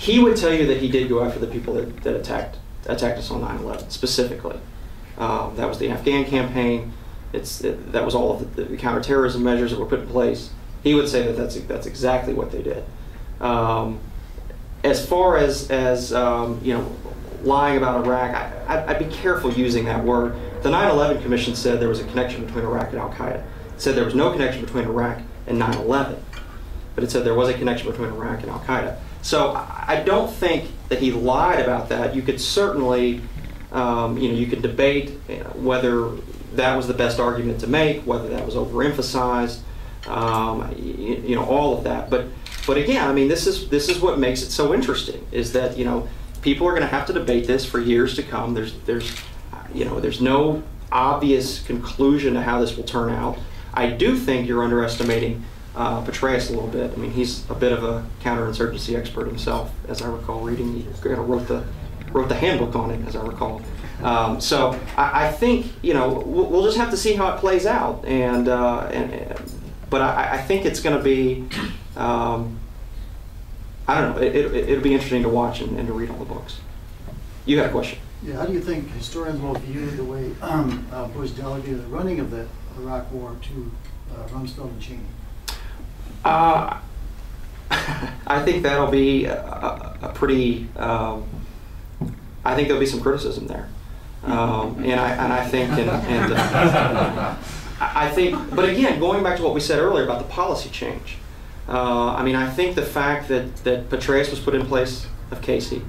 he would tell you that he did go after the people that attacked us on 9/11 specifically. That was the Afghan campaign. That was all of the counterterrorism measures that were put in place. He would say that that's exactly what they did. As far as you know, lying about Iraq, I'd be careful using that word. The 9/11 Commission said there was a connection between Iraq and Al-Qaeda. It said there was no connection between Iraq and 9/11, but it said there was a connection between Iraq and Al-Qaeda. So I don't think that he lied about that. You could certainly, you know, you could debate whether that was the best argument to make, whether that was overemphasized, you know, all of that. But again, I mean, this is what makes it so interesting, is that, you know, people are going to have to debate this for years to come. There's no obvious conclusion to how this will turn out. I do think you're underestimating Petraeus a little bit. I mean, he's a bit of a counterinsurgency expert himself, as I recall reading. He wrote the handbook on it, as I recall. So I think, you know, we'll just have to see how it plays out. But I think it's going to be, I don't know, it'll be interesting to watch and to read all the books. You had a question. Yeah, how do you think historians will view the way Bush delegated the running of the Iraq War to Rumsfeld and Cheney? I think that'll be a pretty. I think there'll be some criticism there, I think, but again, going back to what we said earlier about the policy change. I mean, I think the fact that Petraeus was put in place of Kasey,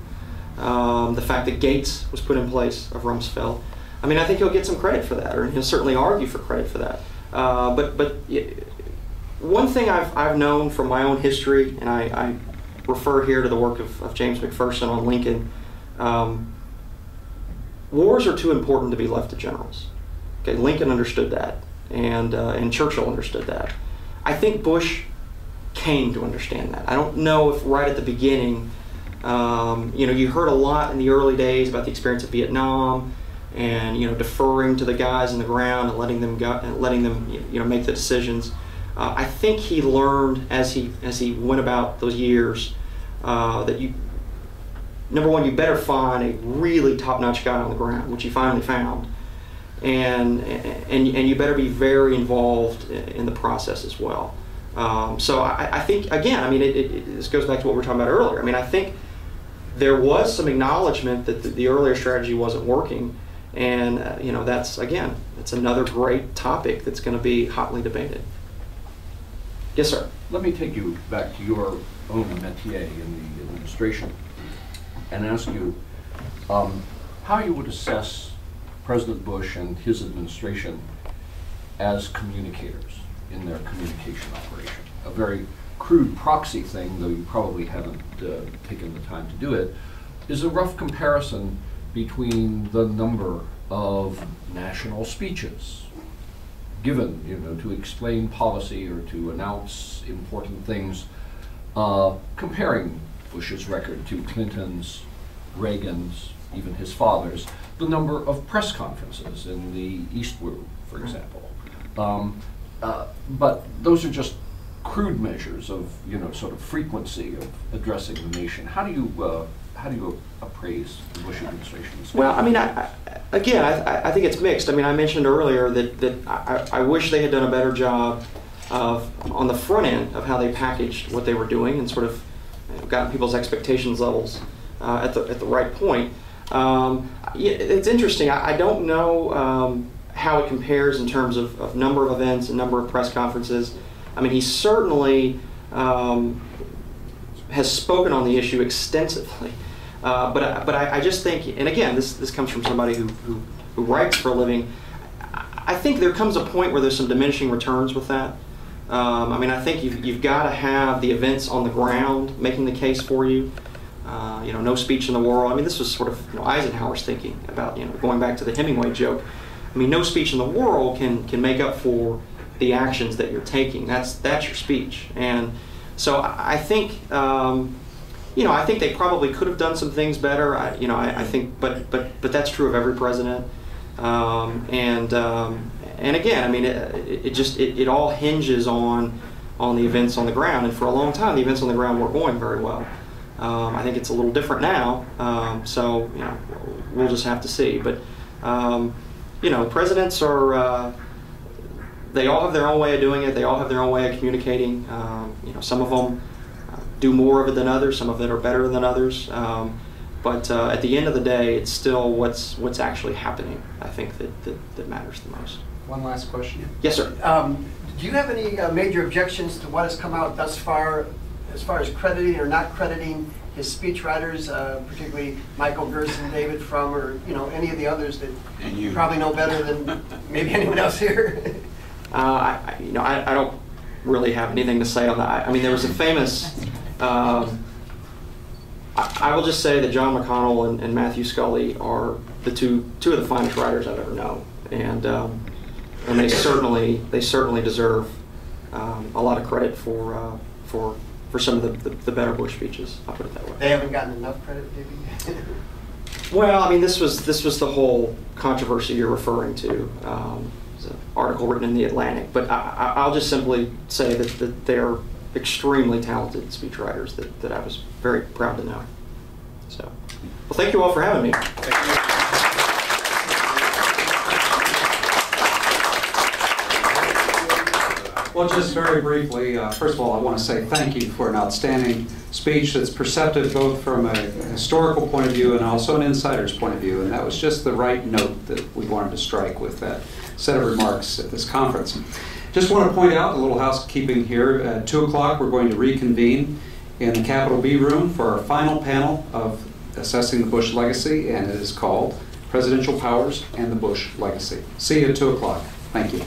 the fact that Gates was put in place of Rumsfeld, I mean, I think he'll get some credit for that, or he'll certainly argue for credit for that. But one thing I've known from my own history, and I refer here to the work of James McPherson on Lincoln, wars are too important to be left to generals. Okay, Lincoln understood that, and Churchill understood that. I think Bush came to understand that. I don't know if right at the beginning, you know, you heard a lot in the early days about the experience of Vietnam, and, you know, deferring to the guys on the ground and letting them go, and letting them, you know, make the decisions. I think he learned as he went about those years that number one, you better find a really top-notch guy on the ground, which he finally found, and you better be very involved in the process as well. So I think, again, I mean, this goes back to what we were talking about earlier. I mean, I think there was some acknowledgement that the earlier strategy wasn't working, and you know, that's another great topic that's going to be hotly debated. Yes, sir. Let me take you back to your own métier in the administration and ask you how you would assess President Bush and his administration as communicators in their communication operation. A very crude proxy thing, though you probably haven't taken the time to do it, is a rough comparison between the number of national speeches given, you know, to explain policy or to announce important things, comparing Bush's record to Clinton's, Reagan's, even his father's, the number of press conferences in the East Wing, for example. But those are just crude measures of, you know, sort of frequency of addressing the nation. How do you appraise the Bush administration's? Well, I mean, I think it's mixed. I mean, I mentioned earlier that I wish they had done a better job on the front end of how they packaged what they were doing and sort of gotten people's expectations levels at the right point. It's interesting. I don't know how it compares in terms of number of events and number of press conferences. I mean, he certainly has spoken on the issue extensively. But I just think, and again, this comes from somebody who writes for a living, I think there comes a point where there's some diminishing returns with that. I mean, I think you've got to have the events on the ground making the case for you. You know, no speech in the world. I mean, this was sort of, you know, Eisenhower's thinking about, you know, going back to the Hemingway joke. I mean, no speech in the world can make up for the actions that you're taking. That's your speech. And so I think, you know, I think they probably could have done some things better. I think, but that's true of every president. And again, I mean, it all hinges on the events on the ground. And for a long time, the events on the ground weren't going very well. I think it's a little different now, so you know, we'll just have to see. But you know, presidents are they all have their own way of doing it. They all have their own way of communicating. You know, some of them do more of it than others. Some of it are better than others. But at the end of the day, it's still what's actually happening, I think, that matters the most. One last question. Yes, sir. Do you have any major objections to what has come out thus far, as far as crediting or not crediting his speechwriters, particularly Michael Gerson, David Frum, or you know, any of the others that you probably know better than maybe anyone else here? You know, I don't really have anything to say on that. I mean, there was a famous. I will just say that John McConnell and Matthew Scully are the two of the finest writers I've ever known, and they certainly deserve a lot of credit for some of the better Bush speeches. I'll put it that way. They haven't gotten enough credit, maybe. Well, I mean, this was the whole controversy you're referring to. It's an article written in the Atlantic, but I'll just simply say that they're extremely talented speechwriters that I was very proud to know. So, well, thank you all for having me. Well, just very briefly, first of all, I want to say thank you for an outstanding speech that's perceptive both from a historical point of view and also an insider's point of view, and that was just the right note that we wanted to strike with that set of remarks at this conference. Just want to point out a little housekeeping here. At 2 o'clock, we're going to reconvene in the Capitol B room for our final panel of Assessing the Bush Legacy, and it is called Presidential Powers and the Bush Legacy. See you at 2 o'clock. Thank you.